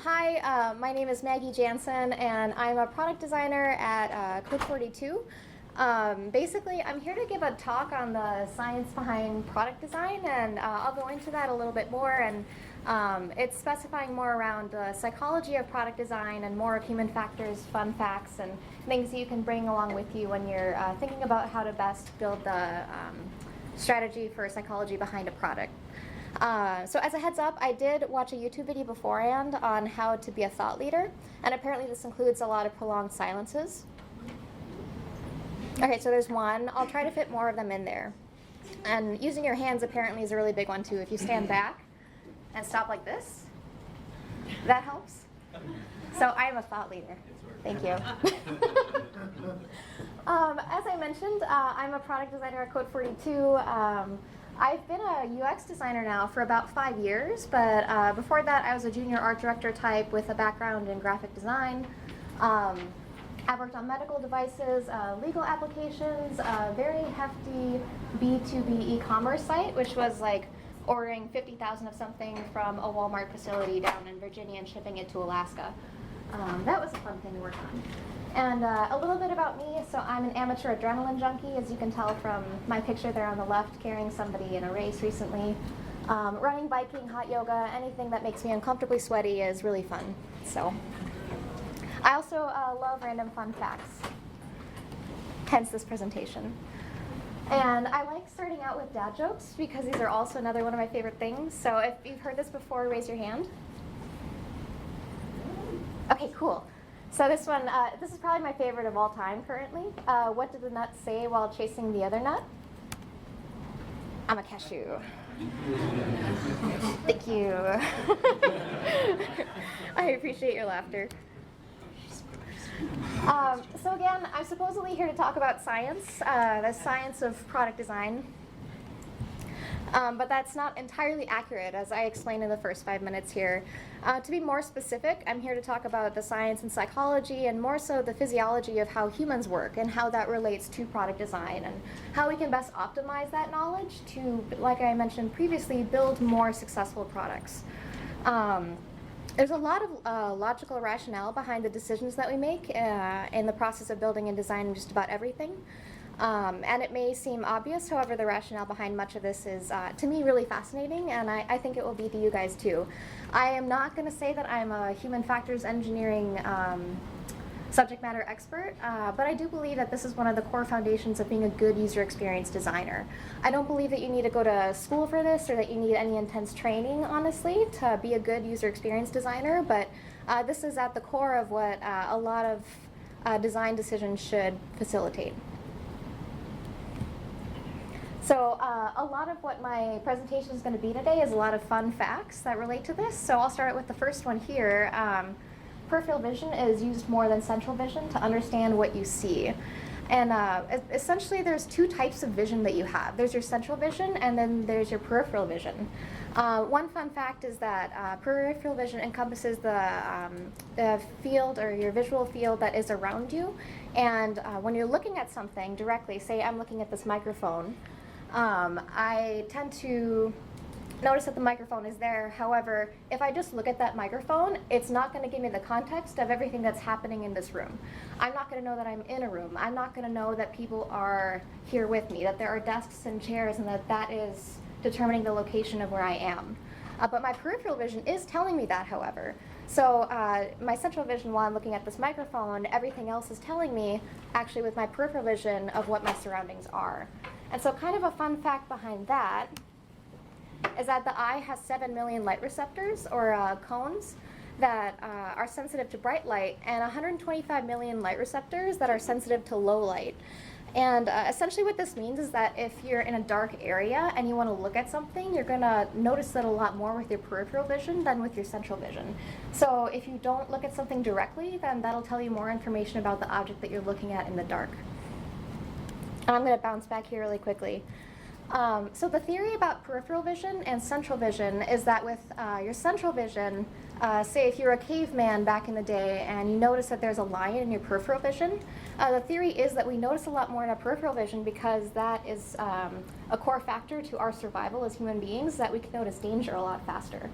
Hi, my name is Maggie Janssen, and I'm a product designer at Code 42. Basically, I'm here to give a talk on the science behind product design, and I'll go into that a little bit more. And it's specifying more around the psychology of product design and more of human factors, fun facts, and things that you can bring along with you when you're thinking about how to best build the strategy for psychology behind a product. So as a heads up, I did watch a YouTube video beforehand on how to be a thought leader, and apparently this includes a lot of prolonged silences. Okay, so there's one. I'll try to fit more of them in there. And using your hands apparently is a really big one too. If you stand back and stop like this, that helps. So I am a thought leader. Thank you. As I mentioned, I'm a product designer at Code 42. I've been a UX designer now for about 5 years, but before that I was a junior art director type with a background in graphic design. I've worked on medical devices, legal applications, a very hefty B2B e-commerce site, which was like ordering 50,000 of something from a Walmart facility down in Virginia and shipping it to Alaska. That was a fun thing to work on. And a little bit about me, so I'm an amateur adrenaline junkie, as you can tell from my picture there on the left, carrying somebody in a race recently. Running, biking, hot yoga, anything that makes me uncomfortably sweaty is really fun. So, I also love random fun facts, hence this presentation. And I like starting out with dad jokes because these are also another one of my favorite things. So if you've heard this before, raise your hand. Okay, cool. So this one, this is probably my favorite of all time currently. What did the nut say while chasing the other nut? I'm a cashew. Thank you. I appreciate your laughter. So again, I'm supposedly here to talk about science, the science of product design. But that's not entirely accurate, as I explained in the first 5 minutes here. To be more specific, I'm here to talk about the science and psychology, and more so the physiology of how humans work and how that relates to product design, and how we can best optimize that knowledge to, like I mentioned previously, build more successful products. There's a lot of logical rationale behind the decisions that we make in the process of building and designing just about everything. And it may seem obvious, however, the rationale behind much of this is, to me, really fascinating, and I think it will be to you guys too. I am not going to say that I'm a human factors engineering subject matter expert, but I do believe that this is one of the core foundations of being a good user experience designer. I don't believe that you need to go to school for this or that you need any intense training, honestly, to be a good user experience designer, but this is at the core of what a lot of design decisions should facilitate. So a lot of what my presentation is going to be today is a lot of fun facts that relate to this. So I'll start with the first one here. Peripheral vision is used more than central vision to understand what you see. And essentially there's two types of vision that you have. There's your central vision and then there's your peripheral vision. One fun fact is that peripheral vision encompasses the field or your visual field that is around you. And when you're looking at something directly, say I'm looking at this microphone, I tend to notice that the microphone is there. However, if I just look at that microphone, it's not going to give me the context of everything that's happening in this room. I'm not going to know that I'm in a room. I'm not going to know that people are here with me, that there are desks and chairs, and that is determining the location of where I am. But my peripheral vision is telling me that, however. So my central vision, while I'm looking at this microphone, everything else is telling me, actually with my peripheral vision, of what my surroundings are. And so kind of a fun fact behind that is that the eye has 7 million light receptors, or cones, that are sensitive to bright light, and 125 million light receptors that are sensitive to low light. And essentially what this means is that if you're in a dark area and you want to look at something, you're going to notice it a lot more with your peripheral vision than with your central vision. So if you don't look at something directly, then that'll tell you more information about the object that you're looking at in the dark. And I'm going to bounce back here really quickly. So the theory about peripheral vision and central vision is that with your central vision, say if you're a caveman back in the day and you notice that there's a lion in your peripheral vision, the theory is that we notice a lot more in our peripheral vision because that is a core factor to our survival as human beings, that we can notice danger a lot faster.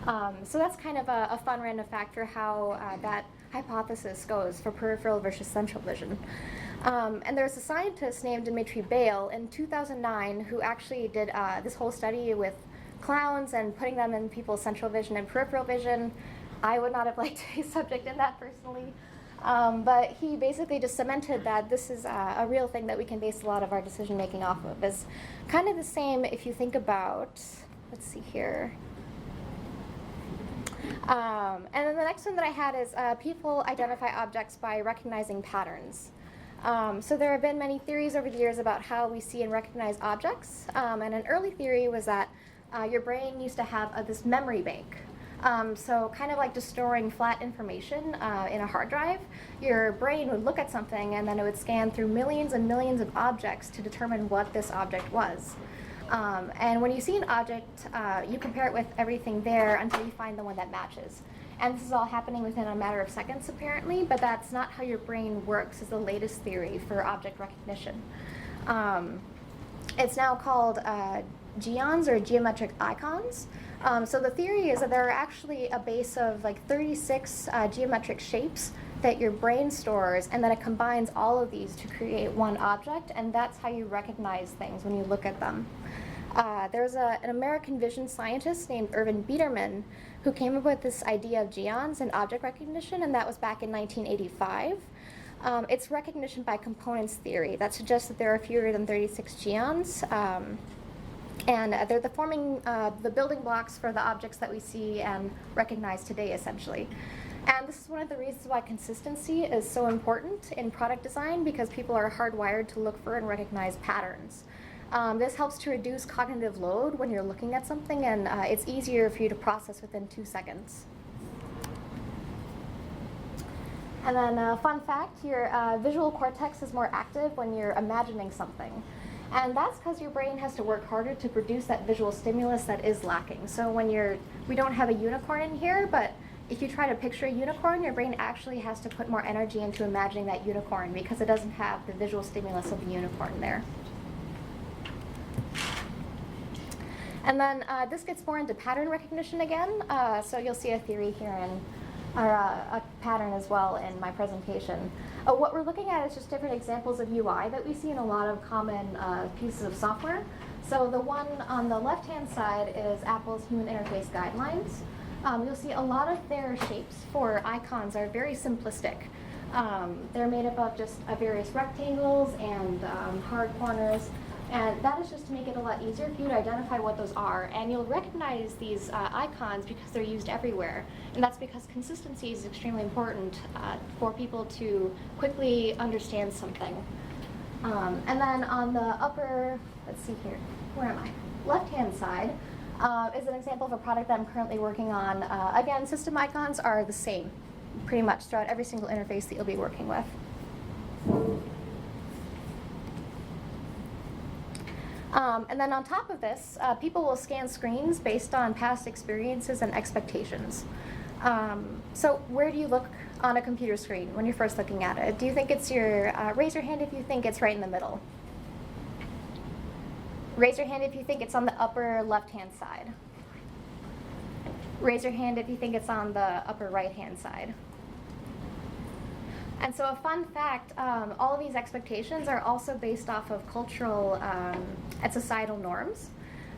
So that's kind of a fun random fact for how that hypothesis goes for peripheral versus central vision. And there's a scientist named Dimitri Bale in 2009 who actually did this whole study with clowns and putting them in people's central vision and peripheral vision. I would not have liked to be subject in that personally. But he basically just cemented that this is a real thing that we can base a lot of our decision making off of. It's kind of the same if you think about, let's see here. And then the next one that I had is people identify objects by recognizing patterns. So there have been many theories over the years about how we see and recognize objects. And an early theory was that your brain used to have this memory bank. So kind of like just storing flat information in a hard drive, your brain would look at something and then it would scan through millions and millions of objects to determine what this object was. And when you see an object, you compare it with everything there until you find the one that matches. And this is all happening within a matter of seconds, apparently, but that's not how your brain works, is the latest theory for object recognition. It's now called geons, or geometric icons. So the theory is that there are actually a base of like 36 geometric shapes that your brain stores, and then it combines all of these to create one object, and that's how you recognize things when you look at them. There's an American vision scientist named Irvin Biederman who came up with this idea of geons and object recognition, and that was back in 1985. It's recognition by components theory that suggests that there are fewer than 36 geons, and they're forming the building blocks for the objects that we see and recognize today, essentially. And this is one of the reasons why consistency is so important in product design, because people are hardwired to look for and recognize patterns. This helps to reduce cognitive load when you're looking at something, and it's easier for you to process within 2 seconds. And then fun fact, your visual cortex is more active when you're imagining something. And that's because your brain has to work harder to produce that visual stimulus that is lacking. So when we don't have a unicorn in here, but if you try to picture a unicorn, your brain actually has to put more energy into imagining that unicorn because it doesn't have the visual stimulus of the unicorn there. And then this gets more into pattern recognition again. So you'll see a theory here or a pattern as well in my presentation. What we're looking at is just different examples of UI that we see in a lot of common pieces of software. So the one on the left-hand side is Apple's Human Interface Guidelines. You'll see a lot of their shapes for icons are very simplistic. They're made up of just various rectangles and hard corners. And that is just to make it a lot easier for you to identify what those are. And you'll recognize these icons because they're used everywhere. And that's because consistency is extremely important for people to quickly understand something. And then on the upper, let's see here, where am I? Left-hand side is an example of a product that I'm currently working on. Again, system icons are the same pretty much throughout every single interface that you'll be working with. And then on top of this, people will scan screens based on past experiences and expectations. So where do you look on a computer screen when you're first looking at it? Do you think it's your, raise your hand if you think it's right in the middle. Raise your hand if you think it's on the upper left-hand side. Raise your hand if you think it's on the upper right-hand side. And so a fun fact, all of these expectations are also based off of cultural and societal norms.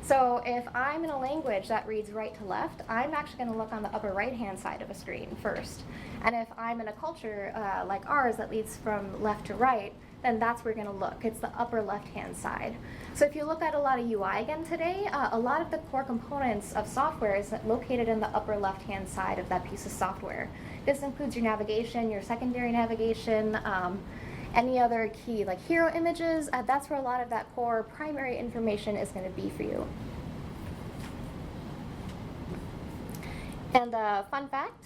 So if I'm in a language that reads right to left, I'm actually going to look on the upper right-hand side of a screen first. And if I'm in a culture like ours that leads from left to right, then that's where you're going to look. It's the upper left-hand side. So if you look at a lot of UI again today, a lot of the core components of software is located in the upper left-hand side of that piece of software. This includes your navigation, your secondary navigation, any other key, like hero images. That's where a lot of that core primary information is going to be for you. And fun fact,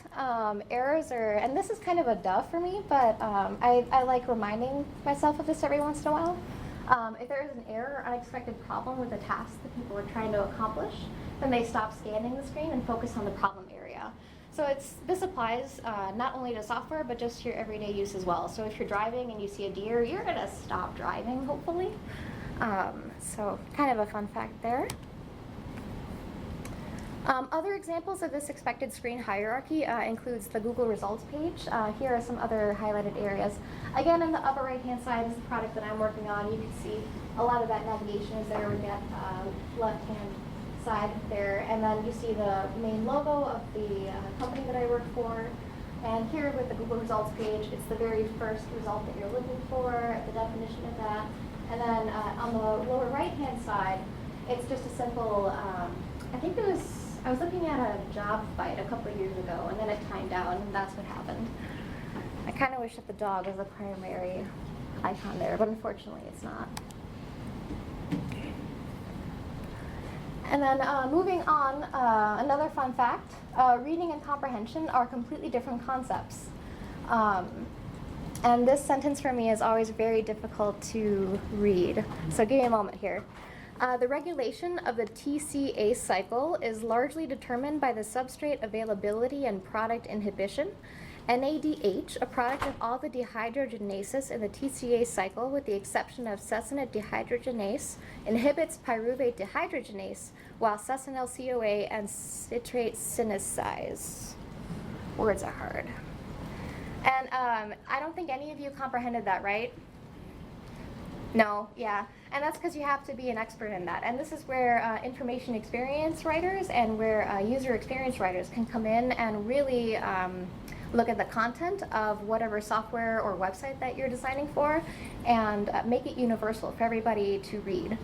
errors are, and this is kind of a duh for me, but I like reminding myself of this every once in a while. If there is an error or unexpected problem with a task that people are trying to accomplish, then they stop scanning the screen and focus on the problem area. So this applies not only to software, but just to your everyday use as well. So if you're driving and you see a deer, you're going to stop driving, hopefully. So kind of a fun fact there. Other examples of this expected screen hierarchy includes the Google results page. Here are some other highlighted areas. Again, in the upper right-hand side is the product that I'm working on. You can see a lot of that navigation is there with that left-hand side there. And then you see the main logo of the company that I work for. And here with the Google results page, it's the very first result that you're looking for, the definition of that. And then on the lower right-hand side, it's just a simple, I was looking at a job fight a couple of years ago, and then it timed out, and that's what happened. I kind of wish that the dog was the primary icon there, but unfortunately it's not. And then moving on, another fun fact, reading and comprehension are completely different concepts. And this sentence for me is always very difficult to read. So give me a moment here. The regulation of the TCA cycle is largely determined by the substrate availability and product inhibition. NADH, a product of all the dehydrogenases in the TCA cycle with the exception of succinate dehydrogenase, inhibits pyruvate dehydrogenase, while succinyl-CoA and citrate synthesize. Words are hard. And I don't think any of you comprehended that, right? No, yeah. And that's because you have to be an expert in that. And this is where information experience writers and where user experience writers can come in and really look at the content of whatever software or website that you're designing for and make it universal for everybody to read.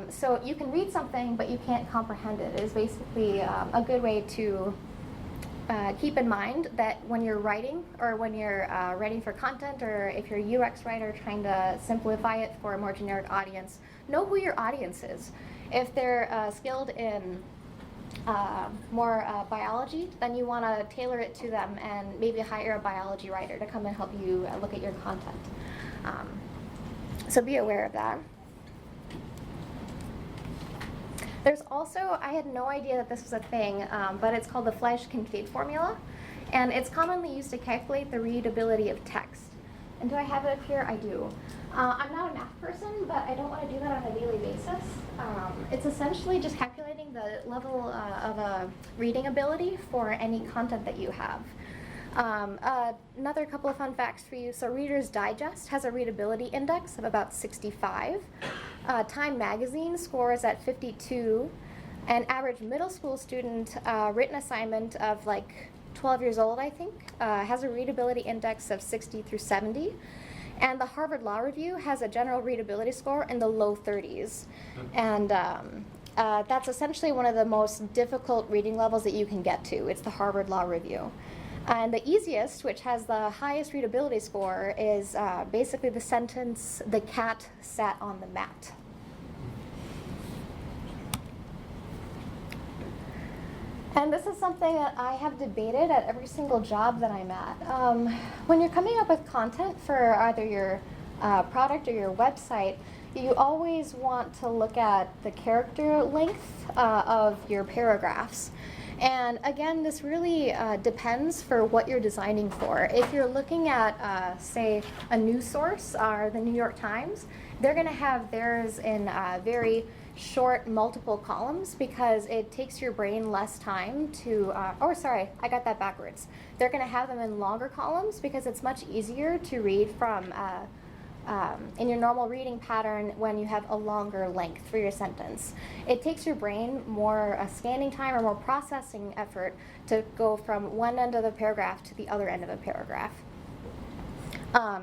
So you can read something, but you can't comprehend it is basically a good way to keep in mind that when you're writing or when you're writing for content, or if you're a UX writer trying to simplify it for a more generic audience, know who your audience is. If they're skilled in more biology, then you want to tailor it to them and maybe hire a biology writer to come and help you look at your content. So be aware of that. There's also, I had no idea that this was a thing, but it's called the Fleisch-Kincaid formula, and it's commonly used to calculate the readability of text. And do I have it up here? I do. I'm not a math person, but I don't want to do that on a daily basis. It's essentially just calculating the level of reading ability for any content that you have. Another couple of fun facts for you. So Reader's Digest has a readability index of about 65. Time Magazine scores at 52. An average middle school student written assignment of like 12 years old, I think, has a readability index of 60 through 70. And the Harvard Law Review has a general readability score in the low 30s. And that's essentially one of the most difficult reading levels that you can get to. It's the Harvard Law Review. And the easiest, which has the highest readability score, is basically the sentence, "The cat sat on the mat." And this is something that I have debated at every single job that I'm at. When you're coming up with content for either your product or your website, you always want to look at the character length of your paragraphs. And again, this really depends for what you're designing for. If you're looking at, say, a news source or the New York Times, they're going to have theirs in very short multiple columns because it takes your brain less time to, I got that backwards. They're going to have them in longer columns because it's much easier to read from in your normal reading pattern when you have a longer length for your sentence. It takes your brain more scanning time or more processing effort to go from one end of the paragraph to the other end of a paragraph.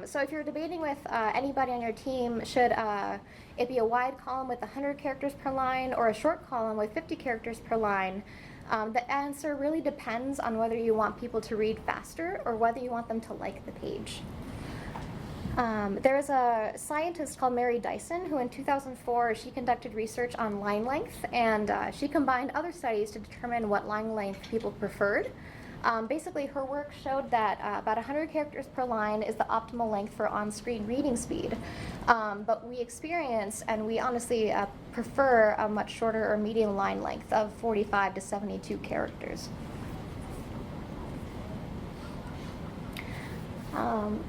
So if you're debating with anybody on your team, should it be a wide column with 100 characters per line or a short column with 50 characters per line? The answer really depends on whether you want people to read faster or whether you want them to like the page. There was a scientist called Mary Dyson who in 2004, she conducted research on line length, and she combined other studies to determine what line length people preferred. Basically, her work showed that about 100 characters per line is the optimal length for on-screen reading speed. But we experience, and we honestly prefer a much shorter or medium line length of 45 to 72 characters.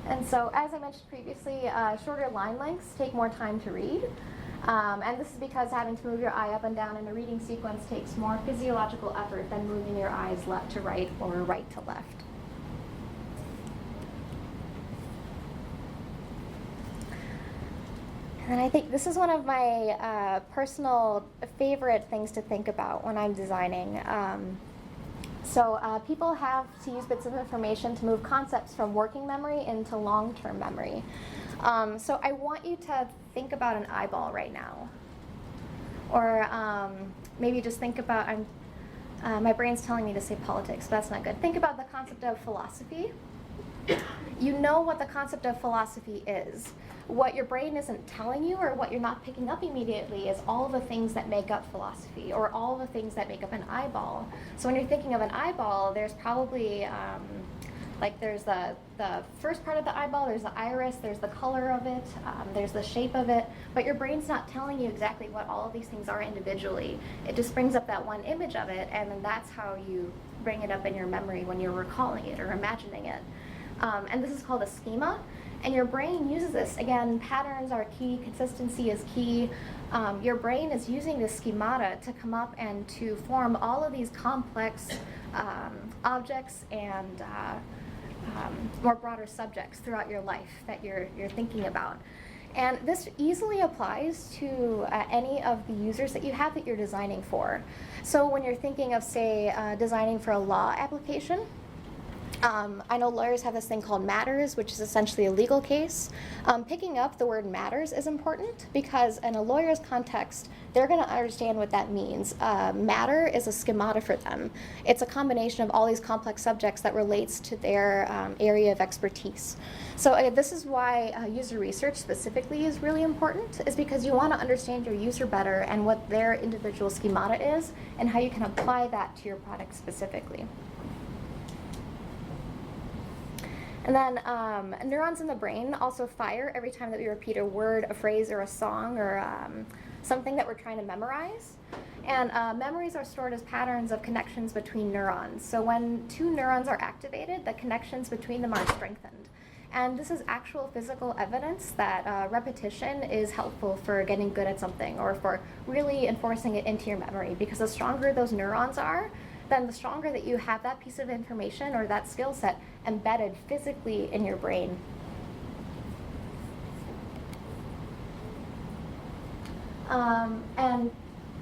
And so, as I mentioned previously, shorter line lengths take more time to read. And this is because having to move your eye up and down in a reading sequence takes more physiological effort than moving your eyes left to right or right to left. And I think this is one of my personal favorite things to think about when I'm designing. So people have to use bits of information to move concepts from working memory into long-term memory. So I want you to think about an eyeball right now. Or maybe just think about, my brain's telling me to say politics, but that's not good. Think about the concept of philosophy. You know what the concept of philosophy is. What your brain isn't telling you or what you're not picking up immediately is all the things that make up philosophy or all the things that make up an eyeball. So when you're thinking of an eyeball, there's probably, like there's the first part of the eyeball, there's the iris, there's the color of it, there's the shape of it, but your brain's not telling you exactly what all of these things are individually. It just brings up that one image of it, and then that's how you bring it up in your memory when you're recalling it or imagining it. And this is called a schema. And your brain uses this. Again, patterns are key, consistency is key. Your brain is using this schemata to come up and to form all of these complex objects and more broader subjects throughout your life that you're thinking about. And this easily applies to any of the users that you have that you're designing for. So when you're thinking of, say, designing for a law application, I know lawyers have this thing called matters, which is essentially a legal case. Picking up the word matters is important because in a lawyer's context, they're going to understand what that means. Matter is a schemata for them. It's a combination of all these complex subjects that relates to their area of expertise. So this is why user research specifically is really important, is because you want to understand your user better and what their individual schemata is and how you can apply that to your product specifically. And then neurons in the brain also fire every time that we repeat a word, a phrase, or a song, or something that we're trying to memorize. And memories are stored as patterns of connections between neurons. So when two neurons are activated, the connections between them are strengthened. And this is actual physical evidence that repetition is helpful for getting good at something or for really enforcing it into your memory, because the stronger those neurons are, then the stronger that you have that piece of information or that skill set embedded physically in your brain. And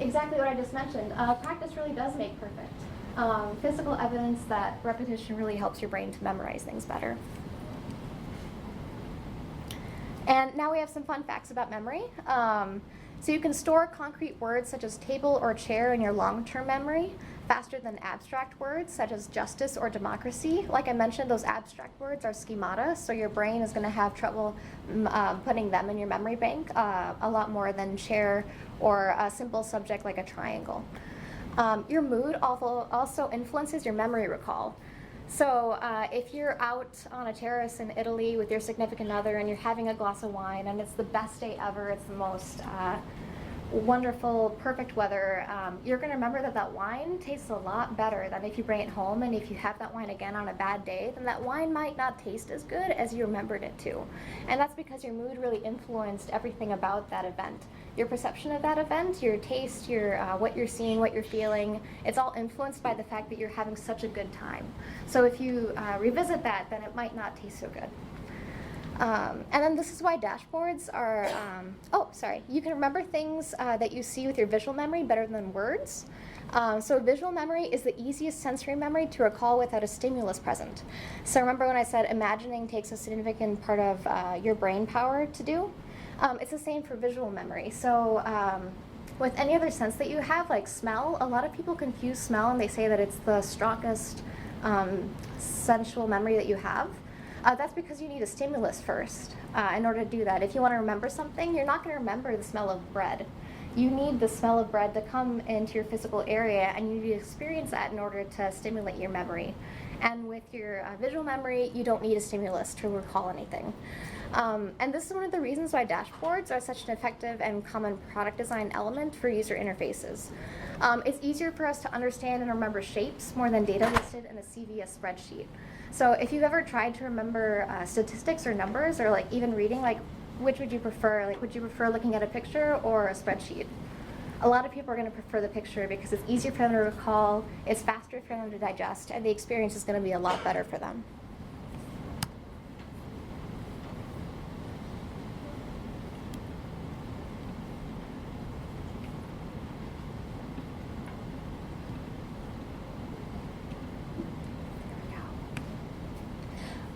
exactly what I just mentioned, practice really does make perfect. Physical evidence that repetition really helps your brain to memorize things better. And now we have some fun facts about memory. So you can store concrete words such as table or chair in your long-term memory faster than abstract words such as justice or democracy. Like I mentioned, those abstract words are schemata, so your brain is going to have trouble putting them in your memory bank a lot more than chair or a simple subject like a triangle. Your mood also influences your memory recall. So if you're out on a terrace in Italy with your significant other and you're having a glass of wine and it's the best day ever, it's the most wonderful, perfect weather, you're going to remember that that wine tastes a lot better than if you bring it home, and if you have that wine again on a bad day, then that wine might not taste as good as you remembered it to. And that's because your mood really influenced everything about that event. Your perception of that event, your taste, your what you're seeing, what you're feeling, it's all influenced by the fact that you're having such a good time. So if you revisit that, then it might not taste so good. And then this is why dashboards are, you can remember things that you see with your visual memory better than words. So visual memory is the easiest sensory memory to recall without a stimulus present. So remember when I said imagining takes a significant part of your brain power to do? It's the same for visual memory. So with any other sense that you have, like smell, a lot of people confuse smell and they say that it's the strongest sensual memory that you have. That's because you need a stimulus first in order to do that. If you want to remember something, you're not going to remember the smell of bread. You need the smell of bread to come into your physical area, and you need to experience that in order to stimulate your memory. And with your visual memory, you don't need a stimulus to recall anything. And this is one of the reasons why dashboards are such an effective and common product design element for user interfaces. It's easier for us to understand and remember shapes more than data listed in a CVS spreadsheet. So if you've ever tried to remember statistics or numbers, or like even reading like which would you prefer? Like, would you prefer looking at a picture or a spreadsheet? A lot of people are going to prefer the picture because it's easier for them to recall, it's faster for them to digest, and the experience is going to be a lot better for them.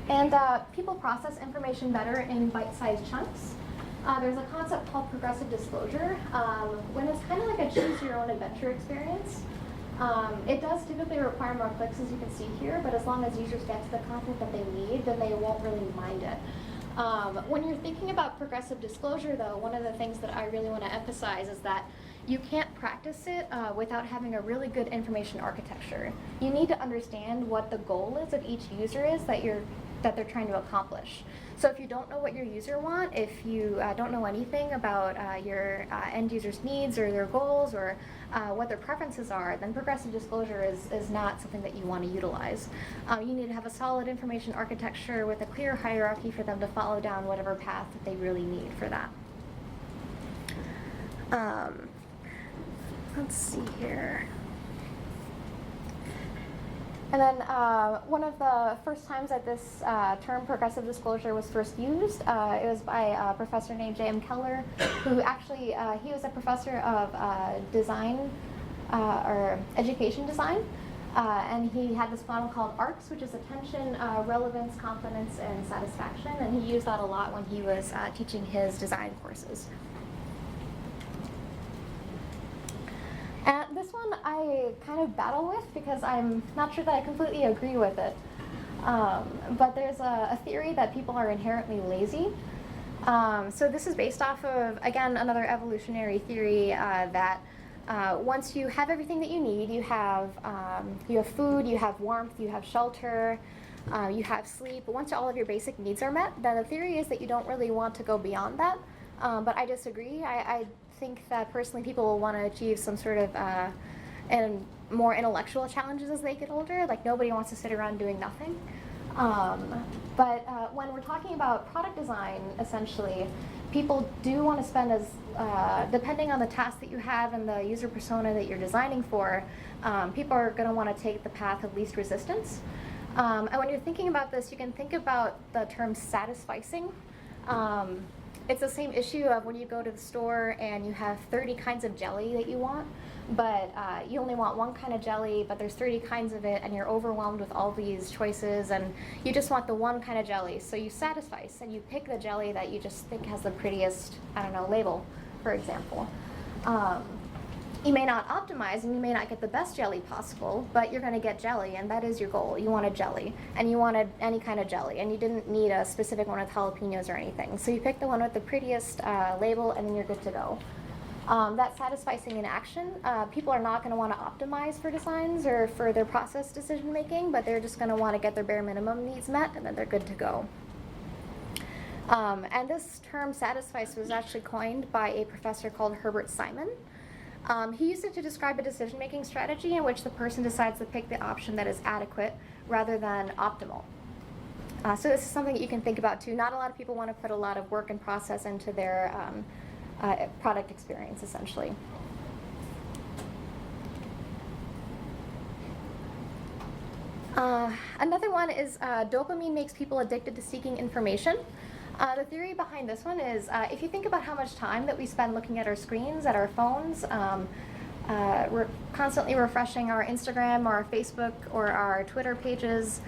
And people process information better in bite-sized chunks. There's a concept called progressive disclosure, when it's kind of like a choose-your-own-adventure experience. It does typically require more clicks, as you can see here, but as long as users get to the content that they need, then they won't really mind it. When you're thinking about progressive disclosure, though, one of the things that I really want to emphasize is that you can't practice it without having a really good information architecture. You need to understand what the goal is of each user is that they're trying to accomplish. So if you don't know what your user want, if you don't know anything about your end user's needs or their goals or what their preferences are, then progressive disclosure is not something that you want to utilize. You need to have a solid information architecture with a clear hierarchy for them to follow down whatever path that they really need for that. Let's see here. And then one of the first times that this term progressive disclosure was first used, it was by a professor named J.M. Keller, who actually, he was a professor of design or education design. And he had this model called ARCS, which is attention, relevance, confidence, and satisfaction. And he used that a lot when he was teaching his design courses. And this one I kind of battle with because I'm not sure that I completely agree with it. But there's a theory that people are inherently lazy. So this is based off of, again, another evolutionary theory that once you have everything that you need, you have food, you have warmth, you have shelter, you have sleep. But once all of your basic needs are met, then the theory is that you don't really want to go beyond that. But I disagree. I think that personally people will want to achieve some sort of and more intellectual challenges as they get older. Like nobody wants to sit around doing nothing. But when we're talking about product design, essentially, people do want to spend depending on the task that you have and the user persona that you're designing for, people are going to want to take the path of least resistance. And when you're thinking about this, you can think about the term satisficing. It's the same issue of when you go to the store and you have 30 kinds of jelly that you want, but you only want one kind of jelly, but there's 30 kinds of it, and you're overwhelmed with all these choices, and you just want the one kind of jelly. So you satisfice, and you pick the jelly that you just think has the prettiest, I don't know, label, for example. You may not optimize, and you may not get the best jelly possible, but you're going to get jelly, and that is your goal. You wanted jelly, and you wanted any kind of jelly, and you didn't need a specific one with jalapenos or anything. So you pick the one with the prettiest label, and then you're good to go. That's satisficing in action. People are not going to want to optimize for designs or for their process decision making, but they're just going to want to get their bare minimum needs met, and then they're good to go. And this term satisfice was actually coined by a professor called Herbert Simon. He used it to describe a decision-making strategy in which the person decides to pick the option that is adequate rather than optimal. So this is something that you can think about too. Not a lot of people want to put a lot of work and process into their product experience, essentially. Another one is dopamine makes people addicted to seeking information. The theory behind this one is if you think about how much time that we spend looking at our screens, at our phones, we're constantly refreshing our Instagram or our Facebook or our Twitter pages.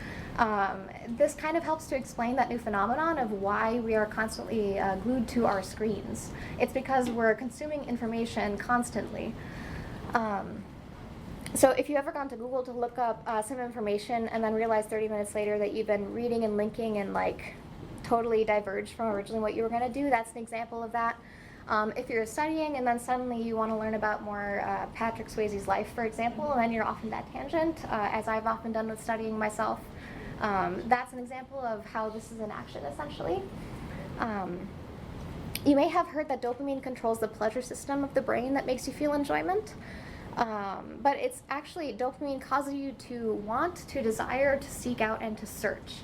This kind of helps to explain that new phenomenon of why we are constantly glued to our screens. It's because we're consuming information constantly. So if you ever gone to Google to look up some information and then realize 30 minutes later that you've been reading and linking and like totally diverged from originally what you were going to do, that's an example of that. If you're studying and then suddenly you want to learn about more Patrick Swayze's life, for example, and then you're off in that tangent, as I've often done with studying myself, that's an example of how this is in action, essentially. You may have heard that dopamine controls the pleasure system of the brain that makes you feel enjoyment. But it's actually, dopamine causes you to want, to desire, to seek out, and to search.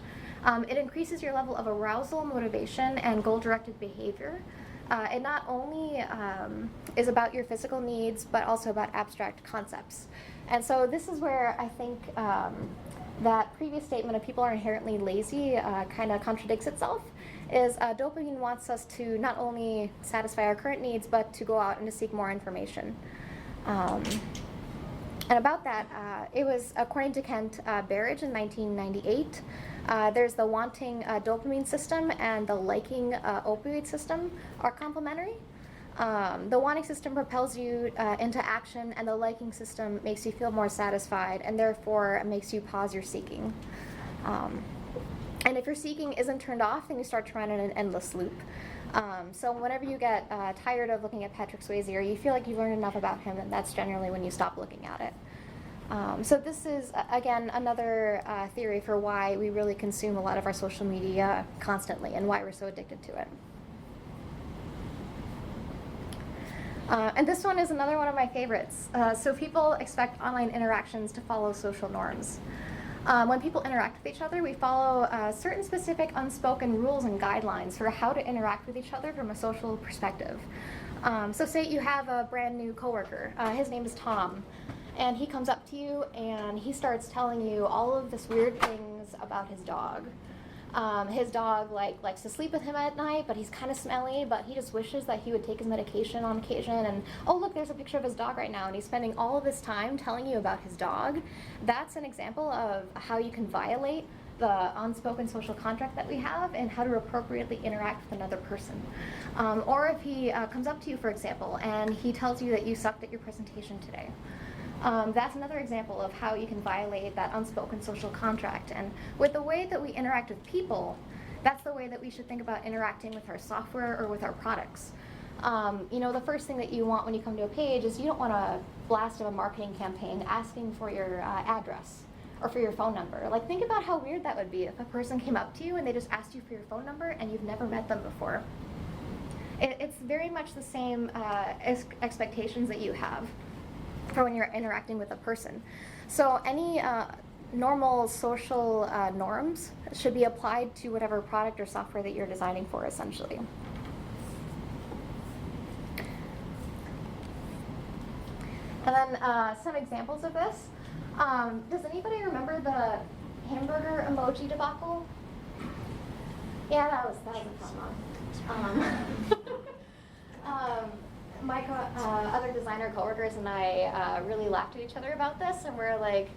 It increases your level of arousal, motivation, and goal-directed behavior. It not only is about your physical needs, but also about abstract concepts. And so this is where I think that previous statement of people are inherently lazy kind of contradicts itself, is dopamine wants us to not only satisfy our current needs, but to go out and to seek more information. And about that, it was, according to Kent Berridge in 1998, there's the wanting dopamine system and the liking opioid system are complementary. The wanting system propels you into action, and the liking system makes you feel more satisfied, and therefore makes you pause your seeking. And if your seeking isn't turned off, then you start to run in an endless loop. So whenever you get tired of looking at Patrick Swayze, or you feel like you've learned enough about him, then that's generally when you stop looking at it. So this is, again, another theory for why we really consume a lot of our social media constantly and why we're so addicted to it. And this one is another one of my favorites. So people expect online interactions to follow social norms. When people interact with each other, we follow certain specific unspoken rules and guidelines for how to interact with each other from a social perspective. So say you have a brand new coworker. His name is Tom. And he comes up to you and he starts telling you all of this weird things about his dog. His dog likes to sleep with him at night, but he's kind of smelly, but he just wishes that he would take his medication on occasion. And oh, look, there's a picture of his dog right now, and he's spending all of his time telling you about his dog. That's an example of how you can violate the unspoken social contract that we have and how to appropriately interact with another person. Or if he comes up to you, for example, and he tells you that you sucked at your presentation today. That's another example of how you can violate that unspoken social contract. And with the way that we interact with people, that's the way that we should think about interacting with our software or with our products. You know, the first thing that you want when you come to a page is you don't want a blast of a marketing campaign asking for your address or for your phone number. Like, think about how weird that would be if a person came up to you and they just asked you for your phone number and you've never met them before. It's very much the same expectations that you have for when you're interacting with a person. So any normal social norms should be applied to whatever product or software that you're designing for, essentially. And then some examples of this. Does anybody remember the hamburger emoji debacle? Yeah, that was a fun one. My other designer coworkers and I really laughed at each other about this, and we're like,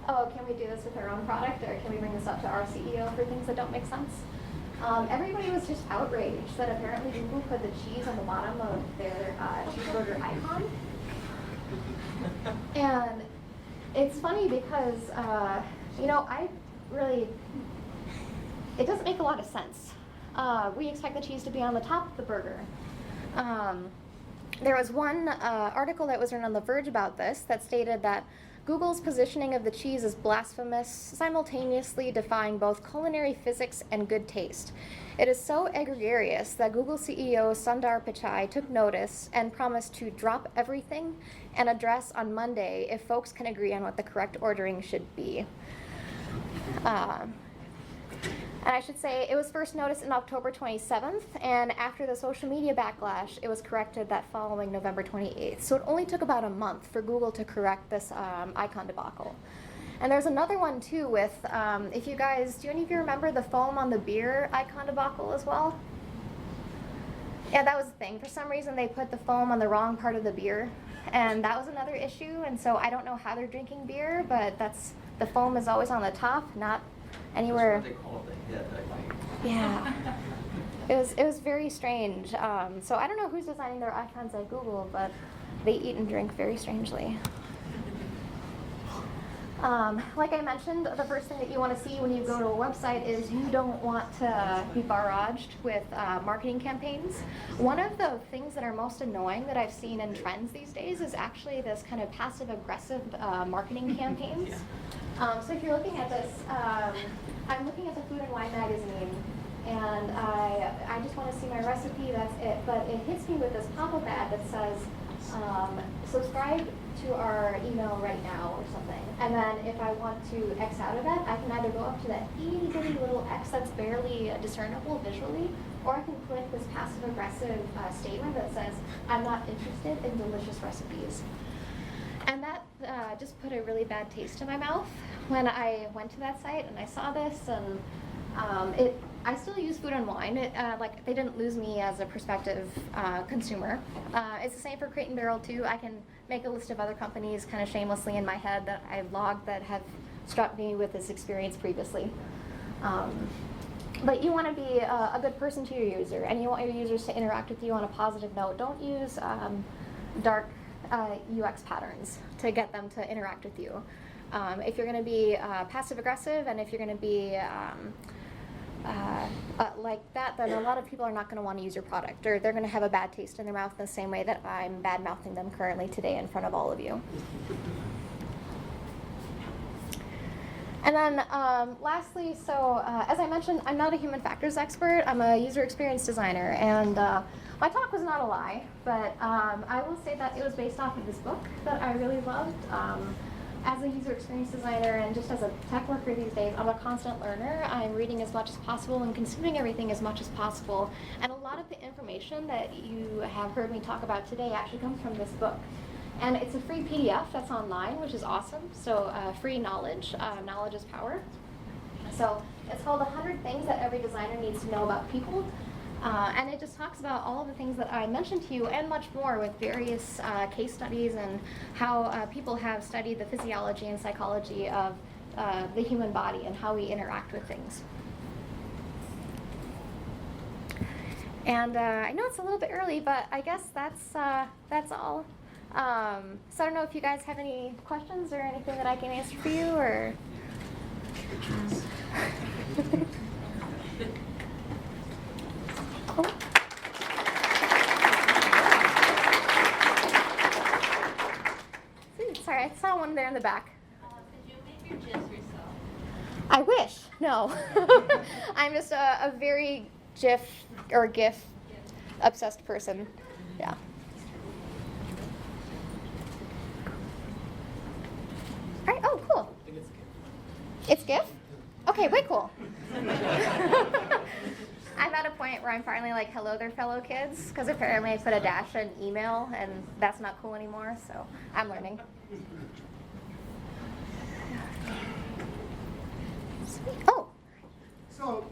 oh, can we do this with our own product, or can we bring this up to our CEO for things that don't make sense? Everybody was just outraged that apparently Google put the cheese on the bottom of their cheeseburger icon. And it's funny because, you know, it doesn't make a lot of sense. We expect the cheese to be on the top of the burger. There was one article that was written on The Verge about this that stated that Google's positioning of the cheese is blasphemous, simultaneously defying both culinary physics and good taste. It is so egregious that Google CEO Sundar Pichai took notice and promised to drop everything and address on Monday if folks can agree on what the correct ordering should be. And I should say it was first noticed in October 27th, and after the social media backlash, it was corrected that following November 28th. So it only took about a month for Google to correct this icon debacle. And there's another one too with, if you guys, do any of you remember the foam on the beer icon debacle as well? Yeah, that was the thing. For some reason, they put the foam on the wrong part of the beer, and that was another issue. And so I don't know how they're drinking beer, but the foam is always on the top, not anywhere. That's what they call it, the head, I think. Yeah, it was very strange. So I don't know who's designing their icons at Google, but they eat and drink very strangely. Like I mentioned, the first thing that you want to see when you go to a website is you don't want to be barraged with marketing campaigns. One of the things that are most annoying that I've seen in trends these days is actually this kind of passive-aggressive marketing campaigns. So if you're looking at this, I'm looking at the Food and Wine magazine, and I just want to see my recipe, that's it. But it hits me with this pop-up ad that says, subscribe to our email right now or something. And then if I want to X out of that, I can either go up to that itty bitty little X that's barely discernible visually, or I can click this passive aggressive statement that says, I'm not interested in delicious recipes. And that just put a really bad taste in my mouth when I went to that site and I saw this, and I still use Food and Wine. Like, they didn't lose me as a prospective consumer. It's the same for Crate and Barrel too. I can make a list of other companies kind of shamelessly in my head that I've logged that have struck me with this experience previously. But you want to be a good person to your user, and you want your users to interact with you on a positive note. Don't use dark UX patterns to get them to interact with you. If you're going to be passive aggressive, and if you're going to be like that, then a lot of people are not going to want to use your product, or they're going to have a bad taste in their mouth in the same way that I'm bad-mouthing them currently today in front of all of you. And then lastly, so as I mentioned, I'm not a human factors expert. I'm a user experience designer, and my talk was not a lie, but I will say that it was based off of this book that I really loved. As a user experience designer and just as a tech worker these days, I'm a constant learner. I'm reading as much as possible and consuming everything as much as possible. And a lot of the information that you have heard me talk about today actually comes from this book. And it's a free PDF that's online, which is awesome. So free knowledge. Knowledge is power. So it's called 100 Things That Every Designer Needs to Know About People. And it just talks about all of the things that I mentioned to you and much more, with various case studies and how people have studied the physiology and psychology of the human body and how we interact with things. And I know it's a little bit early, but I guess that's all. So I don't know if you guys have any questions or anything that I can answer for you, or. Cool. Sorry, I saw one there in the back. Did you make your GIFs yourself? I wish. No. I'm just a very GIF or GIF obsessed person. Yeah. All right. Oh, cool. It's GIF? Okay, way cool. I'm at a point where I'm finally like, hello there, fellow kids, because apparently I put a dash in email, and that's not cool anymore, so I'm learning. Sweet. Oh. So,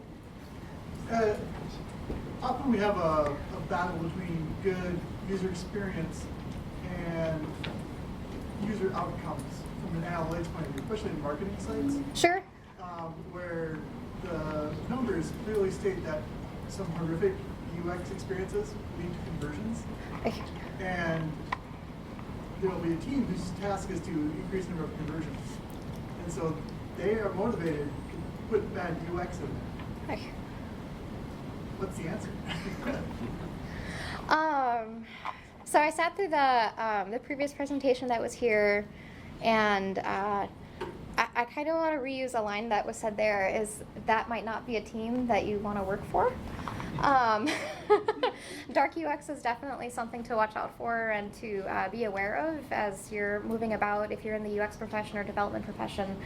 often we have a battle between good user experience and user outcomes from an analytics point of view, especially in marketing sites. Sure. Where the numbers clearly state that some horrific UX experiences lead to conversions. And there will be a team whose task is to increase the number of conversions. And so they are motivated to put bad UX in there. What's the answer? So I sat through the previous presentation that was here, and I kind of want to reuse a line that was said there, is that might not be a team that you want to work for. Dark UX is definitely something to watch out for and to be aware of as you're moving about. If you're in the UX profession or development profession,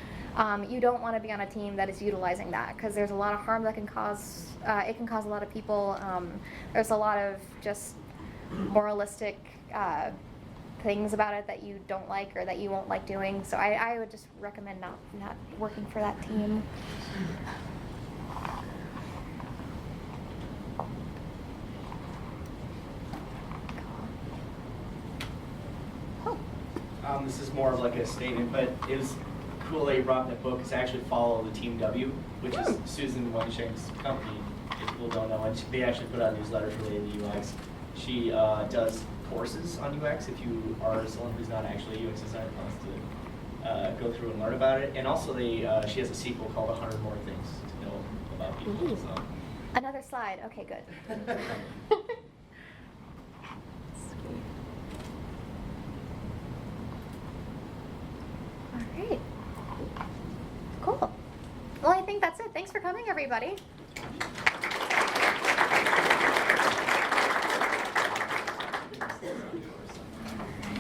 you don't want to be on a team that is utilizing that, because there's a lot of harm that can cause, it can cause a lot of people. There's a lot of just moralistic things about it that you don't like or that you won't like doing. So I would just recommend not working for that team. This is more of like a statement, but it was cool that you brought that book, because I actually follow the Team W, which is Susan Weinstein's company, if people don't know, and they actually put out newsletters related to UX. She does courses on UX if you are someone who's not actually a UX designer, wants to go through and learn about it. And also she has a sequel called 100 More Things to Know About People. Ooh. So. Another slide. Okay, good. All right. Cool. Well, I think that's it. Thanks for coming, everybody.